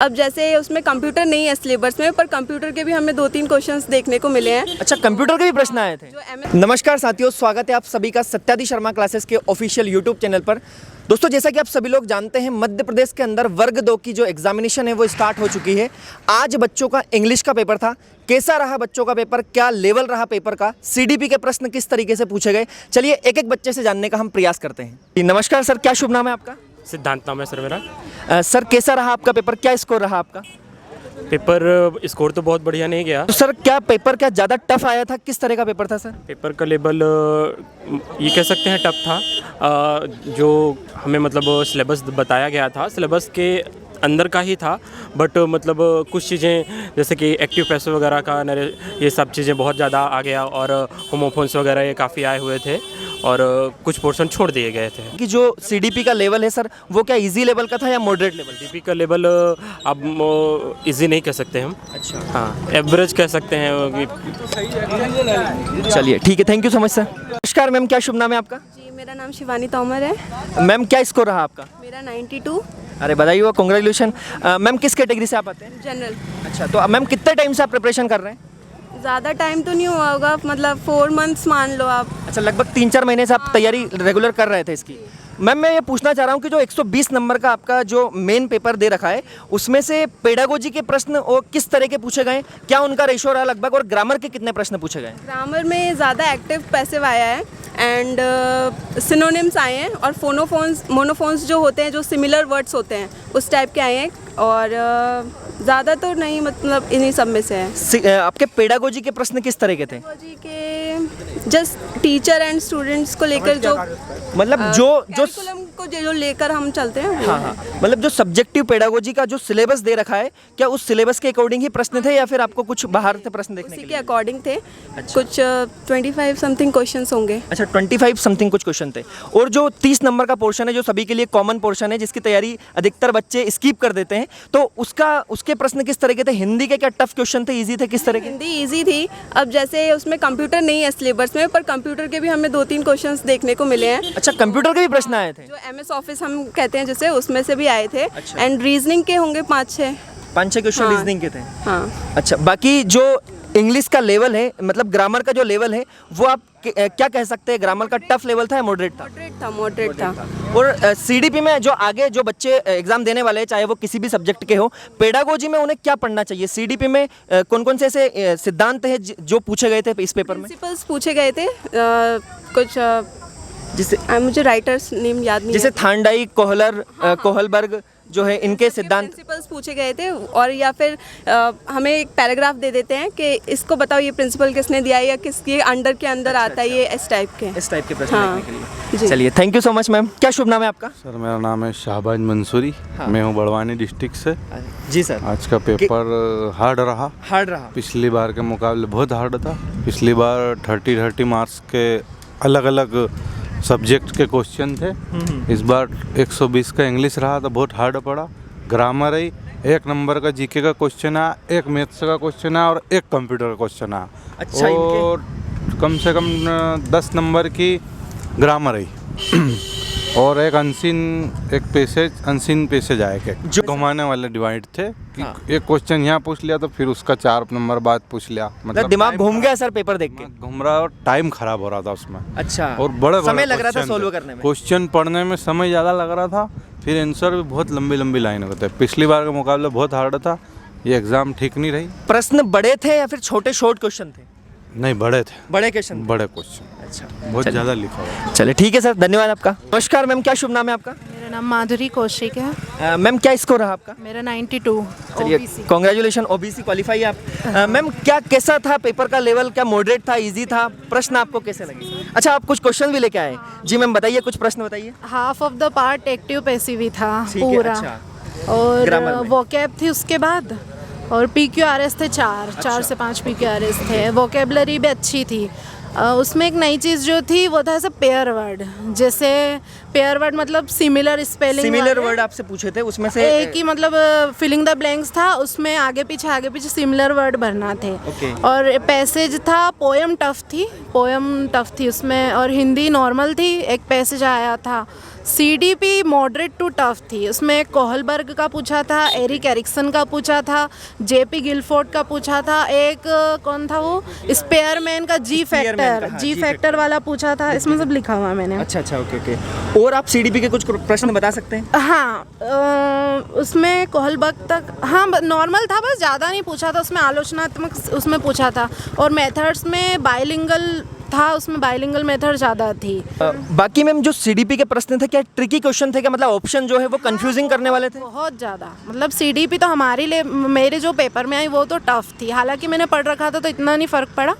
अब जैसे उसमें कंप्यूटर नहीं है सिलेबस में, पर कंप्यूटर के भी हमें 2-3 क्वेश्चंस देखने को मिले हैं। अच्छा, कंप्यूटर के भी प्रश्न आए थे। नमस्कार साथियों, स्वागत है आप सभी का सत्यादि शर्मा क्लासेस के ऑफिशियल यूट्यूब चैनल पर। दोस्तों, जैसा कि आप सभी लोग जानते हैं, मध्य प्रदेश के अंदर वर्ग 2 की जो एग्जामिनेशन है वो स्टार्ट हो चुकी है। आज बच्चों का इंग्लिश का पेपर था। कैसा रहा बच्चों का पेपर, क्या लेवल रहा पेपर का, सीडीपी के प्रश्न किस तरीके से पूछे गए, चलिए एक एक बच्चे से जानने का हम प्रयास करते हैं। नमस्कार सर, क्या शुभ नाम है आपका? सिद्धांत नाम है सर मेरा। सर, कैसा रहा आपका पेपर, क्या स्कोर रहा आपका? पेपर स्कोर तो बहुत बढ़िया नहीं गया। तो सर, क्या पेपर क्या ज़्यादा टफ आया था, किस तरह का पेपर था सर? पेपर का लेवल ये कह सकते हैं टफ था। जो हमें मतलब सिलेबस बताया गया था, सिलेबस के अंदर का ही था, बट मतलब कुछ चीज़ें जैसे कि एक्टिव पैसे वगैरह का ये सब चीज़ें बहुत ज़्यादा आ गया, और होमोफोन्स वगैरह ये काफ़ी आए हुए थे, और कुछ पोर्शन छोड़ दिए गए थे। कि जो सीडीपी का लेवल है सर, वो क्या इजी लेवल का था या मॉडरेट लेवल? सीडीपी का लेवल अब इजी नहीं कह सकते हम। अच्छा, हाँ, एवरेज कह सकते हैं। चलिए ठीक है, thank you so much sir. नमस्कार मैम, क्या शुभ नाम है आपका? जी, मेरा नाम शिवानी तोमर है। मैम, क्या स्कोर रहा आपका? मेरा 92 अरे बधाई हो, कॉन्ग्रेचुलेशन। मैम, किस कैटेगरी से आप आते हैं? जनरल। अच्छा, तो मैम कितने टाइम से आप प्रिपरेशन कर रहे हैं? ज़्यादा टाइम तो नहीं हुआ होगा, मतलब 4 मंथ्स मान लो आप। अच्छा, लगभग 3-4 महीने से आप तैयारी रेगुलर कर रहे थे इसकी। मैम, मैं ये पूछना चाह रहा हूँ कि जो 120 नंबर का आपका जो मेन पेपर दे रखा है, उसमें से पेडागोजी के प्रश्न और किस तरह के पूछे गए, क्या उनका रेशो रहा लगभग, और ग्रामर के कितने प्रश्न पूछे गए? ग्रामर में ज़्यादा एक्टिव पैसिव आया है, एंड सिनोनिम्स आए हैं, और मोनोफोन्स जो होते हैं, जो सिमिलर वर्ड्स होते हैं, उस टाइप के आए हैं, और ज़्यादा तो नहीं, मतलब इन्हीं सब में से है। आपके पेडागोजी के प्रश्न किस तरह के थे? पेडागोजी के जस्ट टीचर एंड स्टूडेंट्स को लेकर जो मतलब जो करिकुलम को जो लेकर हम चलते हैं, वो हाँ है। हाँ, मतलब जो सब्जेक्टिव पेडागोजी का जो सिलेबस दे रखा है, क्या उस सिलेबस के अकॉर्डिंग ही प्रश्न थे या फिर आपको कुछ बाहर से प्रश्न देखने उसी के के लिए? अकॉर्डिंग थे। कुछ 25 समथिंग क्वेश्चंस होंगे। अच्छा, 25 समथिंग कुछ क्वेश्चन थे। और जो 30 नंबर का पोर्शन है, जो सभी के लिए कॉमन पोर्शन है, जिसकी तैयारी अधिकतर बच्चे स्किप कर देते हैं, तो उसके प्रश्न किस तरह के थे? हिंदी के क्या टफ क्वेश्चन थे, इजी थे, किस तरह के? हिंदी इजी थी। अब जैसे उसमें कंप्यूटर नहीं है सिलेबस में, पर कंप्यूटर के भी हमें 2-3 क्वेश्चंस देखने को मिले हैं। अच्छा, कंप्यूटर के भी प्रश्न आए थे? जो MS ऑफिस हम कहते हैं जैसे, उसमें से भी आए थे। अच्छा। एंड रीजनिंग के होंगे 5-6 क्वेश्चन हाँ। रीजनिंग के थे। हाँ। अच्छा, बाकी जो इंग्लिश का लेवल है, मतलब ग्रामर का जो लेवल है, वो आप क्या कह सकते हैं, ग्रामर का टफ लेवल था या मॉडरेट था? मॉडरेट था। और सीडीपी में जो आगे जो बच्चे एग्जाम देने वाले हैं, चाहे वो किसी भी सब्जेक्ट के हो, पेडागोजी में उन्हें क्या पढ़ना चाहिए? सीडीपी में कौन कौन से ऐसे सिद्धांत हैं जो पूछे गए थे इस पेपर में? प्रिंसिपल्स पूछे गए थे, कुछ जिसे मुझे राइटर्स नेम याद नहीं जैसे है। थांडाई, कोहलर, कोहलबर्ग जो है, इनके सिद्धांत। प्रिंसिपल्स पूछे गए थे, और या फिर हमें एक पैराग्राफ दे देते हैं कि इसको बताओ ये प्रिंसिपल किसने दिया है, या किसके अंडर के अंदर आता है, ये इस टाइप के प्रश्न हाँ। देखने के लिए। जी। चलिए, thank you so much ma'am. क्या शुभ नाम है आपका? सर, मेरा नाम है शाहबाज मंसूरी। हाँ। मैं हूँ बड़वानी डिस्ट्रिक्ट से। जी सर। आज का पेपर हार्ड रहा। हार्ड रहा? पिछली बार के मुकाबले बहुत हार्ड था। पिछली बार 30 मार्क्स के अलग अलग सब्जेक्ट के क्वेश्चन थे। इस बार 120 का इंग्लिश रहा तो बहुत हार्ड पड़ा। ग्रामर ही 1 नंबर का जीके का क्वेश्चन आया, 1 मैथ्स का क्वेश्चन आया, और 1 कंप्यूटर का क्वेश्चन आया। अच्छा, और कम से कम 10 नंबर की ग्रामर ही और एक अनसीन पैसेज आए जो घुमाने वाले डिवाइड थे कि हाँ। एक क्वेश्चन यहाँ पूछ लिया तो फिर उसका 4 नंबर बाद पूछ लिया। मतलब दिमाग घूम गया सर पेपर देख के? घूम रहा, और टाइम खराब हो रहा था उसमें। अच्छा, और बड़े समय लग रहा था सोल्व करने में? क्वेश्चन पढ़ने में समय ज़्यादा लग रहा था, फिर आंसर भी बहुत लंबी लंबी लाइन होते हैं। पिछली बार के मुकाबले बहुत हार्ड था। ये एग्ज़ाम ठीक नहीं रही। प्रश्न बड़े थे या फिर छोटे शॉर्ट क्वेश्चन थे? नहीं, बड़े थे। बड़े क्वेश्चन? बड़े क्वेश्चन। अच्छा, बहुत ज़्यादा लिखा हुआ। चलिए ठीक है सर, धन्यवाद आपका। नमस्कार मैम, क्या शुभ नाम है आपका? मेरा नाम माधुरी कौशिक है। मैम, क्या स्कोर रहा आपका? मेरा 92 चलिए, OBC। कॉन्ग्रेचुलेशन, ओबीसी क्वालिफाई आप। मैम, क्या कैसा था पेपर का लेवल, क्या मॉडरेट था, इजी था? प्रश्न आपको कैसे लगे? अच्छा, आप कुछ क्वेश्चन भी लेके आए? जी मैम, बताइए, कुछ प्रश्न बताइए। Half of the part active passive ही था ठीक है, पूरा। अच्छा। और ग्रामर में? वोकैब थी उसके बाद, और PQRS थे 4 से 5 PQRS थे। वोकेबलरी भी अच्छी थी। उसमें एक नई चीज़ जो थी वो था ऐसे पेयर वर्ड। जैसे पेयर वर्ड मतलब सिमिलर स्पेलिंग, सिमिलर वर्ड आपसे पूछे थे, उसमें से एक ही मतलब फिलिंग द ब्लैंक्स था, उसमें आगे पीछे सिमिलर वर्ड भरना थे। ओके। और पैसेज था, पोएम टफ थी उसमें, और हिंदी नॉर्मल थी। एक पैसेज आया था सीडीपी मॉडरेट टू टफ थी। उसमें कोहलबर्ग का पूछा था, एरिक एरिक्सन का पूछा था, जेपी गिलफोर्ड का पूछा था, एक कौन था वो स्पेयरमैन का जी फैक्टर वाला पूछा था। इसमें सब लिखा हुआ है मैंने। अच्छा अच्छा, ओके ओके। और आप सीडीपी के कुछ प्रश्न बता सकते हैं? हाँ, उसमें कोहलबर्ग तक हाँ नॉर्मल था, बस ज़्यादा नहीं पूछा था। उसमें आलोचनात्मक उसमें पूछा था, और मेथड्स में बाइलिंगल था, उसमें बाइलिंगल मेथड ज़्यादा थी। बाकी मैम जो सीडीपी के प्रश्न थे क्या ट्रिकी क्वेश्चन थे क्या? मतलब ऑप्शन जो है वो कंफ्यूजिंग करने वाले थे? बहुत ज़्यादा, मतलब सीडीपी तो हमारे लिए, मेरे जो पेपर में आई वो तो टफ थी। हालांकि मैंने पढ़ रखा था तो इतना नहीं फ़र्क पड़ा।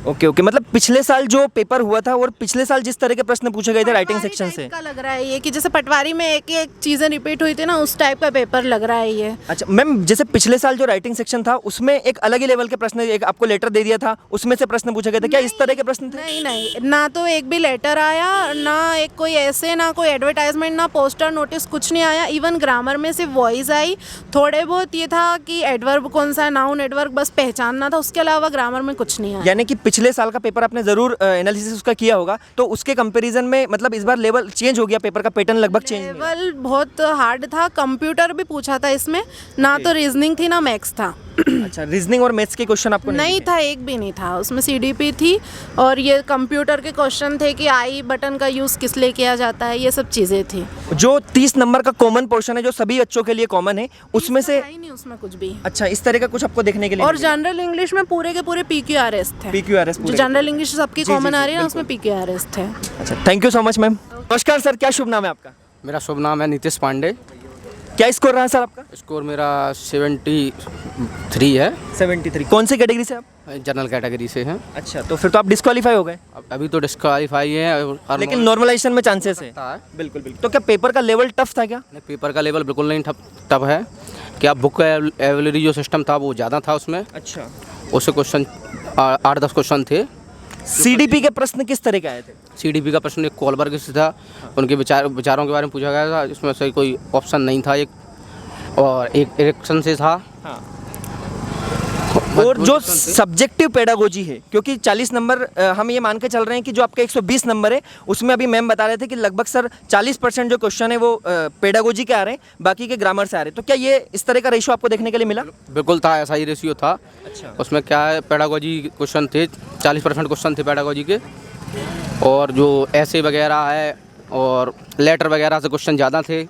Okay okay. मतलब पिछले साल जो पेपर हुआ था और पिछले साल जिस तरह के प्रश्न पूछे गए थे राइटिंग सेक्शन से, का लग रहा है ये कि जैसे पटवारी में एक एक चीज़ें रिपीट हुई थी ना, उस टाइप का पेपर लग रहा है ये। अच्छा मैम, जैसे पिछले साल जो राइटिंग सेक्शन था उसमें एक अलग ही लेवल के प्रश्न, एक आपको लेटर दे दिया था उसमें से प्रश्न पूछे गए थे, क्या इस तरह के प्रश्न थे? नहीं नहीं, ना तो एक भी लेटर आया, ना एक कोई ऐसे, ना कोई एडवर्टाइजमेंट, ना पोस्टर नोटिस, कुछ नहीं आया। इवन ग्रामर में सिर्फ वॉइस आई, थोड़े बहुत ये था कि एडवर्ब कौन सा है, नाउन एडवर्ब बस पहचानना था, उसके अलावा ग्रामर में कुछ नहीं आया। यानी कि पिछले साल का पेपर आपने जरूर एनालिसिस उसका किया होगा, तो उसके कंपैरिजन में मतलब इस बार लेवल चेंज हो गया, पेपर का पैटर्न लगभग चेंज हो गया। लेवल बहुत हार्ड था। कंप्यूटर भी पूछा था इसमें, ना तो रीजनिंग थी ना मैथ्स था। अच्छा, रीजनिंग और मैथ्स के क्वेश्चन आपको नहीं था, एक भी नहीं था। उसमें सीडीपी थी और ये कंप्यूटर के क्वेश्चन थे कि आई बटन का यूज़ किस लिए किया जाता है, ये सब चीज़ें थी। जो 30 नंबर का कॉमन पोर्शन है जो सभी बच्चों के लिए कॉमन है, उसमें से ही नहीं उसमें कुछ भी। अच्छा, इस तरह का कुछ आपको देखने के लिए और जनरल इंग्लिश में पूरे के पूरे PQRS थे। PQRS जो जनरल इंग्लिश सबकी कॉमन आ रही है ना, उसमें PQRS थे। अच्छा, thank you so much ma'am. नमस्कार सर, क्या शुभ नाम है आपका? मेरा शुभ नाम है नीतीश पांडे। क्या स्कोर रहा है सर आपका? स्कोर मेरा 73 है। 73। कौन सी कैटेगरी से आप? जनरल कैटेगरी से हैं। अच्छा, तो फिर तो आप डिस्क्वालीफाई हो गए। अभी तो डिस्क्वालीफाई है और लेकिन नॉर्मलाइजेशन में चांसेस है। बिल्कुल बिल्कुल। तो क्या पेपर का लेवल टफ था क्या? पेपर का लेवल बिल्कुल नहीं टफ है। क्या बुक एवेलरी जो सिस्टम था वो ज़्यादा था उसमें। अच्छा, उससे क्वेश्चन 8-10 क्वेश्चन थे। सीडीपी के प्रश्न किस तरह के आए थे? सीडीपी का प्रश्न एक कोहलबर्ग से था, उनके विचारों के बारे में पूछा गया था। इसमें से कोई ऑप्शन नहीं था, एक और एक इलेक्शन से था। और जो सब्जेक्टिव पेडागोजी है, क्योंकि 40 नंबर हम ये मान के चल रहे हैं कि जो आपका 120 नंबर है उसमें अभी मैम बता रहे थे कि लगभग सर 40% जो क्वेश्चन है वो पेडागोजी के आ रहे हैं, बाकी के ग्रामर से आ रहे हैं। तो क्या ये इस तरह का रेशो आपको देखने के लिए मिला? बिल्कुल था, ऐसा ही रेशियो था। अच्छा, उसमें क्या है, पेडागोजी क्वेश्चन थे, 40% क्वेश्चन थे पेडागोजी के, और जो ऐसे वगैरह है और लेटर वगैरह से क्वेश्चन ज़्यादा थे।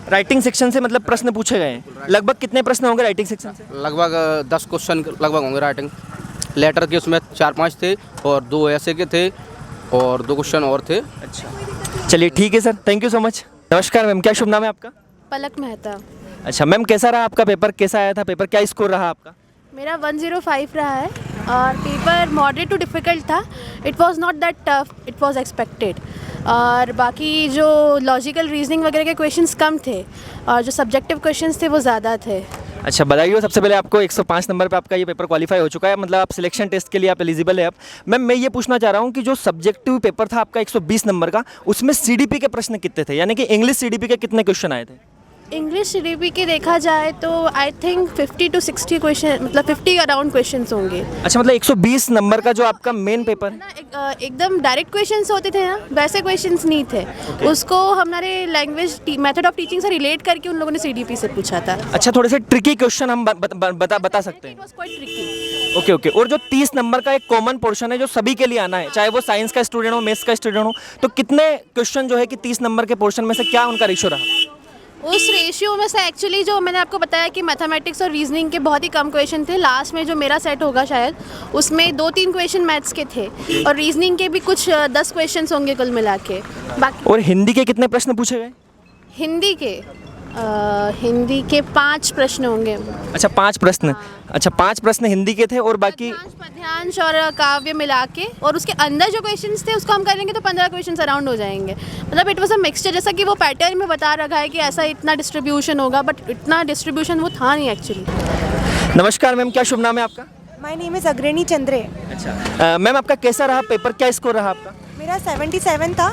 राइटिंग सेक्शन से मतलब प्रश्न पूछे गए हैं, लगभग कितने प्रश्न होंगे राइटिंग सेक्शन से? लगभग 10 क्वेश्चन लगभग होंगे राइटिंग। लेटर के उसमें 4-5 थे और 2 ऐसे के थे और 2 क्वेश्चन और थे। अच्छा, चलिए ठीक है sir, thank you so much. नमस्कार मैम, क्या शुभ नाम है आपका? पलक मेहता। अच्छा मैम, कैसा रहा आपका पेपर? कैसा आया था पेपर? क्या स्कोर रहा आपका? मेरा 105 रहा है और पेपर मॉडरेट टू डिफ़िकल्ट था। It was not that tough, it was expected. और बाकी जो लॉजिकल रीजनिंग वगैरह के क्वेश्चंस कम थे और जो सब्जेक्टिव क्वेश्चंस थे वो ज़्यादा थे। अच्छा, बधाई सबसे पहले आपको 105 नंबर पे आपका ये पेपर क्वालिफाई हो चुका है, मतलब आप सिलेक्शन टेस्ट के लिए आप एलिजिबल है अब। मैम, मैं ये पूछना चाह रहा हूँ कि जो सब्जेक्टिव पेपर था आपका 120 नंबर का, उसमें सीडीपी के प्रश्न कितने थे? यानी कि इंग्लिश सीडीपी के कितने क्वेश्चन आए थे? इंग्लिश सीडीपी के देखा जाए तो आई थिंक 50 to 60 क्वेश्चन, मतलब 50 अराउंड क्वेश्चंस होंगे। अच्छा, मतलब 120 नंबर का जो आपका मेन पेपर है ना, एकदम डायरेक्ट क्वेश्चंस होते थे ना, वैसे क्वेश्चंस नहीं थे। उसको हमारे लैंग्वेज मेथड ऑफ टीचिंग से रिलेट करके उन लोगों ने सीडीपी से पूछा था। अच्छा, थोड़े से ट्रिकी क्वेश्चन हम बता सकते हैं? Okay okay. और जो 30 नंबर का एक कॉमन पोर्शन है जो सभी के लिए आना है, चाहे वो साइंस का स्टूडेंट हो, मैथ्स का स्टूडेंट हो, तो कितने क्वेश्चन जो है कि 30 नंबर के पोर्शन में से क्या उनका रेशो रहा? उस रेशियो में से एक्चुअली जो मैंने आपको बताया कि मैथमेटिक्स और रीजनिंग के बहुत ही कम क्वेश्चन थे। लास्ट में जो मेरा सेट होगा शायद उसमें 2-3 क्वेश्चन मैथ्स के थे और रीजनिंग के भी कुछ 10 क्वेश्चन होंगे कुल मिला के। बाकी और हिंदी के कितने प्रश्न पूछे गए? हिंदी के 5 प्रश्न होंगे। अच्छा, 5 प्रश्न। अच्छा, 5 प्रश्न हिंदी के थे और बाकी पद्यांश और काव्य मिला के, और उसके अंदर जो क्वेश्चंस थे उसको हम करेंगे तो 15 क्वेश्चंस अराउंड हो जाएंगे। मतलब इट वाज अ मिक्सचर, जैसा कि वो पैटर्न में बता रखा है कि ऐसा इतना डिस्ट्रीब्यूशन होगा, बट इतना डिस्ट्रीब्यूशन वो था नहीं एक्चुअली। नमस्कार मैम, क्या शुभ नाम है आपका? माय नेम इज़ अग्रणी चंद्रे। अच्छा मैम, आपका कैसा रहा पेपर? क्या स्कोर रहा आपका? मेरा 77 था।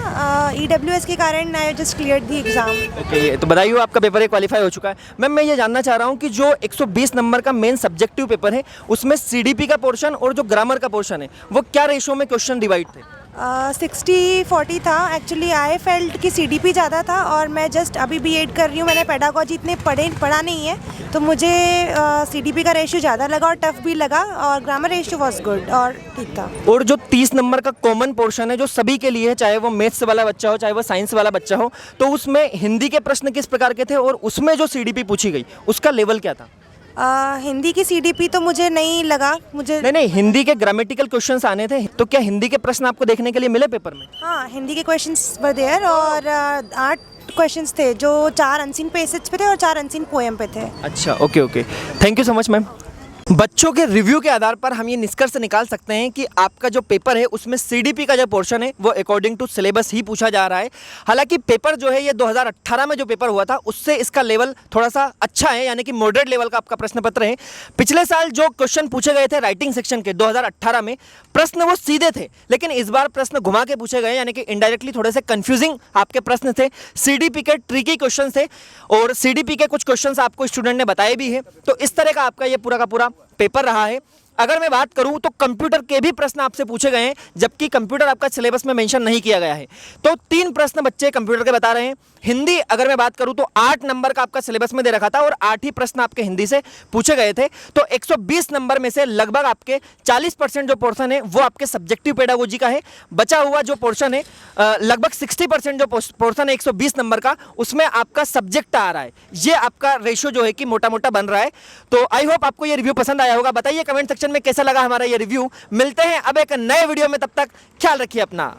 EWS के कारण I just clear the exam. Okay, तो बधाई हो, आपका पेपर ये क्वालिफाई हो चुका है। मैम, मैं ये जानना चाह रहा हूँ कि जो 120 नंबर का मेन सब्जेक्टिव पेपर है उसमें सीडीपी का पोर्शन और जो ग्रामर का पोर्शन है वो क्या रेशो में क्वेश्चन डिवाइड थे? 60-40 था एक्चुअली। आई फेल्ट कि CDP ज़्यादा था और मैं जस्ट अभी B.Ed कर रही हूँ, मैंने पेडागोजी इतने पढ़ा नहीं है, तो मुझे CDP का रेशियो ज़्यादा लगा और टफ भी लगा, और ग्रामर रेशियो वॉज गुड और ठीक था। और जो 30 नंबर का कॉमन पोर्शन है जो सभी के लिए है, चाहे वो मैथ्स वाला बच्चा हो चाहे वो साइंस वाला बच्चा हो, तो उसमें हिंदी के प्रश्न किस प्रकार के थे और उसमें जो CDP पूछी गई उसका लेवल क्या था? हिंदी की CDP तो मुझे नहीं लगा, मुझे नहीं, हिंदी के ग्रामेटिकल क्वेश्चंस आने थे, तो क्या हिंदी के प्रश्न आपको देखने के लिए मिले पेपर में? हाँ, हिंदी के क्वेश्चंस वर देयर और 8 क्वेश्चंस थे जो 4 अनसीन पैसेज पे थे और 4 अनसीन पोएम पे थे। अच्छा, okay, thank you so much ma'am. बच्चों के रिव्यू के आधार पर हम ये निष्कर्ष निकाल सकते हैं कि आपका जो पेपर है उसमें CDP का जो पोर्शन है वो अकॉर्डिंग टू सिलेबस ही पूछा जा रहा है। हालांकि पेपर जो है ये 2018 में जो पेपर हुआ था उससे इसका लेवल थोड़ा सा अच्छा है, यानी कि मॉडरेट लेवल का आपका प्रश्न पत्र है। पिछले साल जो क्वेश्चन पूछे गए थे राइटिंग सेक्शन के 2018 में, प्रश्न वो सीधे थे, लेकिन इस बार प्रश्न घुमा के पूछे गए, यानी कि इनडायरेक्टली थोड़े से कंफ्यूजिंग आपके प्रश्न थे। CDP के ट्रिकी क्वेश्चन थे और CDP के कुछ क्वेश्चन आपको स्टूडेंट ने बताए भी है। तो इस तरह का आपका ये पूरा का पूरा पेपर रहा है। अगर मैं बात करूं तो कंप्यूटर के भी प्रश्न आपसे पूछे गए हैं, जबकि कंप्यूटर आपका सिलेबस में मेंशन नहीं किया गया है। तो 3 प्रश्न बच्चे कंप्यूटर के बता रहे हैं। हिंदी अगर मैं बात करूं तो 8 नंबर का आपका सिलेबस में दे रखा था और 8 ही प्रश्न आपके हिंदी से पूछे गए थे। तो 120 नंबर में से लगभग आपके 40% जो पोर्शन है वो आपके सब्जेक्टिव पेडागोजी का है। बचा हुआ जो पोर्शन है लगभग 60% जो पोर्शन है 120 नंबर का, उसमें आपका सब्जेक्ट आ रहा है। ये आपका रेशियो जो है कि मोटा मोटा बन रहा है। तो आई होप आपको ये रिव्यू पसंद आया होगा। बताइए कमेंट सेक्शन में कैसा लगा हमारा ये रिव्यू। मिलते हैं अब एक नए वीडियो में, तब तक ख्याल रखिए अपना।